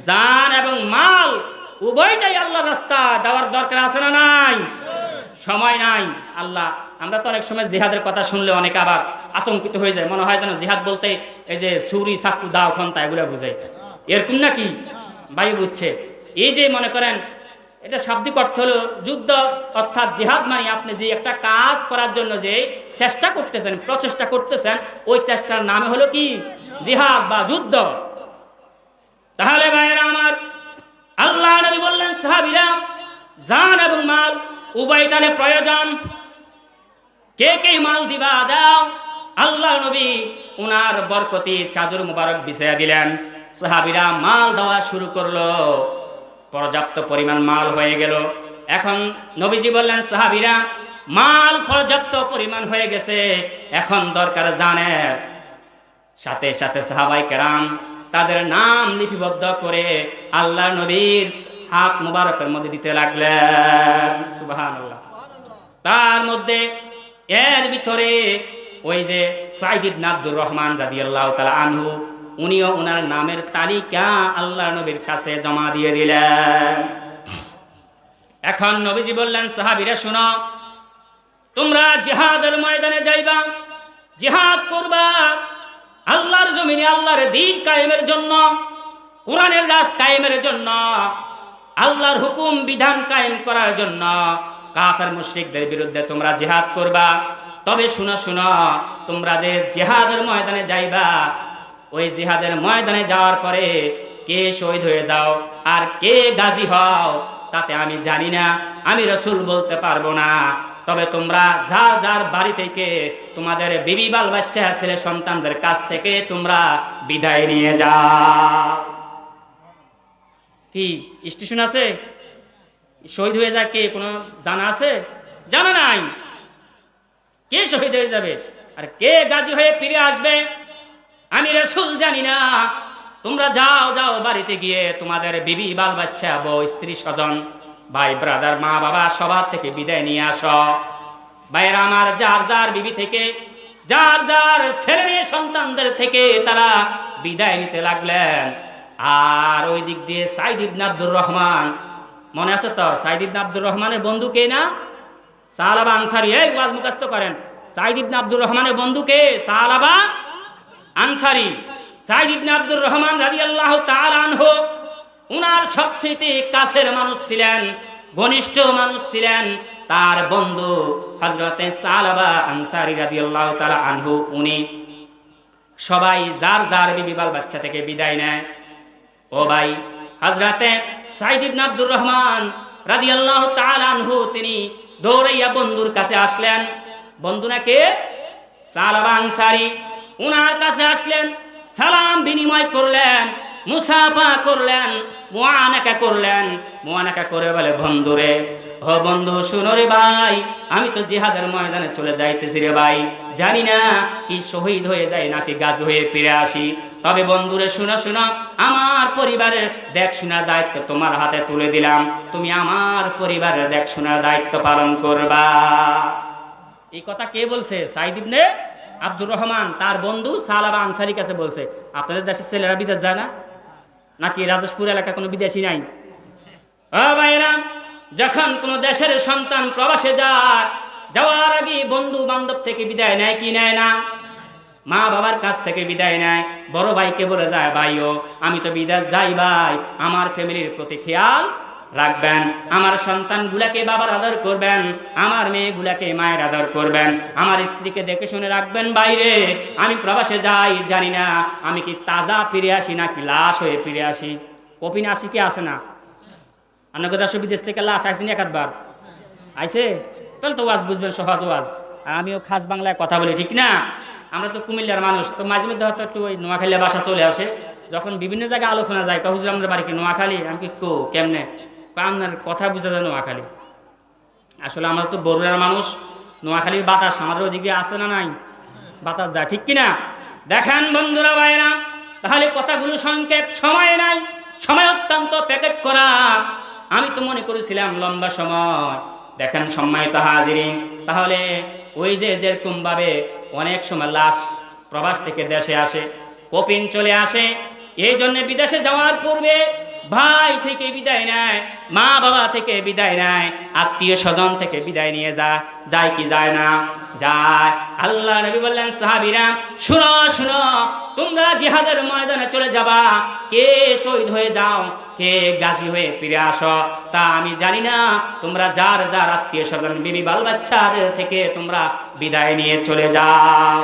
জান এবং মাল উভয়টাই আল্লাহর রাস্তা দেওয়ার দরকার আছে না নাই? সময় নাই। আল্লাহ, আমরা তো অনেক সময় জিহাদের কথা শুনলে অনেকে আবার আতঙ্কিত হয়ে যায়, মনে হয় যেন জিহাদ বলতে এই যে ছুরি চাকু দাও খন্তা এগুলো বুঝায়, এরকম নাকি? ভাই বুঝছে, এই যে মনে করেন এটা শাব্দিক অর্থ হলো যুদ্ধ, অর্থাৎ জিহাদ মানে আপনি যে একটা কাজ করার জন্য যে চেষ্টা করতেছেন, প্রচেষ্টা করতেছেন, ওই চেষ্টার নামে হলো কি? জিহাদ বা যুদ্ধ। তাহলে ভাইয়েরা আমার, আল্লাহ নবী বললেন সাহাবীরা জান এবং মাল উভয়টারে প্রয়োজন, কে কে মাল দিবা দাও। আল্লাহ নবী উনার বরকতি চাদর মুবারক বিছাইয়া দিলেন, সাহাবীরা মাল দেওয়া শুরু করলো, পর্যাপ্ত পরিমাণ মাল হয়ে গেল। এখন নবীজি বললেন সাহাবীরা মাল পর্যাপ্ত পরিমাণ হয়ে গেছে, এখন দরকার জানের। সাথে সাথে সাহাবাই কেরাম তাদের নাম লিপিবদ্ধ করে আল্লাহ নবীর হাত মুবারকের মধ্যে দিতে লাগলেন। সুবহানাল্লাহ। তার মধ্যে এর ভিতরে ওই যে সাইদ ইবনে আব্দুর রহমান রাদিয়াল্লাহু তাআলা আনহু, উনিও ওনার নামের তালিকা আল্লাহ নবীর কাছে জমা দিয়ে দিলেন। এখন নবীজি বললেন সাহাবীরা শুনো, তোমরা জিহাদের ময়দানে যাইবা, জিহাদ করবা আল্লাহর জমিনে আল্লাহর দ্বীন কায়েমের জন্য, কোরআনের রাজ কায়েমের জন্য, আল্লাহর হুকুম বিধান কায়েম করার জন্য। কাফের মুশরিকদের বিরুদ্ধে তোমরা জিহাদ করবা। তবে শুনো শুনো, তোমরা যে জিহাদের ময়দানে যাইবা, ওই জিহাদের ময়দানে যাওয়ার পরে কে শহীদ হয়ে যাও আর কে গাজী হও তাতে আমি জানি না, আমি রাসূল বলতে পারবো না। তবে তোমরা যার যার বাড়ি থেকে তোমাদের বিবি বাল বাচ্চা ছেলে সন্তানদের কাছ থেকে তোমরা বিদায় নিয়ে যাও। কি স্টেশন আছে? শহীদ হয়ে যায় কে কোনো জানা আছে? জানা নাই। কে শহীদ হয়ে যাবে আর কে গাজী হয়ে ফিরে আসবে আমি রাসূল জানি না। তোমরা যাও যাও বাড়িতে গিয়ে তোমাদের বিবি বাল বাচ্চা বউ স্ত্রী স্বজন ভাই ব্রাদার মা বাবা সবার থেকে বিদায় নিয়ে আসো। ভাইরা আমার, যার যার বিবি থেকে, যার যার ছেলে মেয়ে সন্তানদের থেকে তারা বিদায় নিতে লাগলেন। আর ওই দিক দিয়ে সাইদ ইবনে আব্দুর রহমান, মনে আছে তো? সাইদ ইবনে আব্দুর রহমানের বন্ধু কে না? সালাবা আনসারী। এই ওয়াজ মুখস্থ করেন, সাইদ ইবনে আব্দুর রহমানের বন্ধু কে? সালাবা আনসারী। সাইদ ইবনে আব্দুর রহমান রাদিয়াল্লাহু তাআলা আনহু উনার সবচেয়ে কাছের মানুষ ছিলেন, ঘনিষ্ঠ মানুষ ছিলেন তার বন্ধু হযরতে সালাবা আনসারী রাদিয়াল্লাহু তাআলা আনহু। উনি সবাই যার যার বিবি বাল বাচ্চা থেকে বিদায় নেয়। ও ভাই, হযরতে সাইদ ইবনে আব্দুর রহমান রাদিয়াল্লাহু তাআলা আনহু তিনি দৌড়াইয়া বন্ধুর কাছে আসলেন। বন্ধু না কে? সালাবা আনসারী। উনার কাছে আসলেন, সালাম বিনিময় করলেন, মুসাফা করলেন, মুআনাকা করলেন। মুআনাকা করে বলে, বন্ধুরে, ও বন্ধু শুনো রে ভাই, আমি তো জিহাদের ময়দানে চলে যাইতেছি রে ভাই, জানি না কি শহীদ হয়ে যায় নাকি গাজী হয়ে ফিরে আসি। তবে বন্ধুরে শুনো শুনো, আমার পরিবারের দেখশোনার দায়িত্ব তোমার হাতে তুলে দিলাম, তুমি আমার পরিবারের দেখশোনার দায়িত্ব পালন করবা। এই কথা কে বলছে? সাইদ ইবনে আব্দুর রহমান তার বন্ধু সালাবা আনসারীর কাছে বলছে। আপনাদের দেশের ছেলেরা বিদেশ যায় না নাকি? রাজেশপুর এলাকায় কোনো বিদেশি নাই? ও ভাইরা, যখন কোনো দেশের সন্তান প্রবাসে যায়, যাওয়ার আগে বন্ধু বান্ধব থেকে বিদায় নেয় কি নেয় না? মা বাবার কাছ থেকে বিদায় নেয়। বড় ভাইকে বলে যায়, ভাইও আমি তো বিদেশ যাই ভাই, আমার ফ্যামিলির প্রতি খেয়াল রাখবেন, আমার সন্তানগুলাকে বাবার আদর করবেন, আমার মেয়েগুলাকে মায়ের আদর করবেন, আমার স্ত্রীকে দেখে শুনে রাখবেন। বাইরে আমি প্রবাসে যাই, জানি না আমি কি তাজা ফিরে আসি নাকি লাশ হয়ে ফিরে আসি। কপিনে আসি কি আসে না? আপনার কথা বিদেশ থেকে লাশ আসেনি একবার? আইসে? তাহলে তো ওয়াজ বুঝবেন, সহজ ওয়াজ। আর আমিও খাস বাংলায় কথা বলি, ঠিক না? আমরা তো কুমিল্লার মানুষ, তো মাঝে মধ্যে হয়তো একটু ওই নোয়াখালী বাসা চলে আসে। যখন বিভিন্ন জায়গায় আলোচনা যায়, হুজুর আমাদের বাড়ি কি নোয়াখালী? আমি কি কেমনে আপনার কথা বুঝা যায় নোয়াখালী। আসলে আমরা তো বরুড়ার মানুষ, নোয়াখালীর বাতাস আমাদের ওইদিকে আছে না নাই? বাতাস যায়, ঠিক কিনা? দেখেন বন্ধুরা ভাইরা, তাহলে কথাগুলো সংক্ষেপ, সময় নাই, সময় অত্যন্ত প্যাকেট করা। আমি তো মনে করেছিলাম লম্বা সময়। দেখেন সম্মানিত হাজিরিন, তাহলে ওই যে যেরকম ভাবে অনেক সময় লাশ প্রবাস থেকে দেশে আসে, কপিন চলে আসে, এই জন্য বিদেশে যাওয়ার পূর্বে ভাই থেকে বিদায় নেয়, মা বাবা থেকে বিদায় নেয়, আত্মীয় স্বজন থেকে বিদায় নিয়ে যায় কি যায় না? যায়। আল্লাহ নবী বললেন, সাহাবীরা শুনো শুনো, তোমরা জিহাদের ময়দানে চলে যাবা, কে শহীদ হয়ে যাও, কে গাজী হয়ে ফিরে আসো তা আমি জানি না। তোমরা যার যার আত্মীয় স্বজন বিবি বাল বাচ্চাদের থেকে তোমরা বিদায় নিয়ে চলে যাও।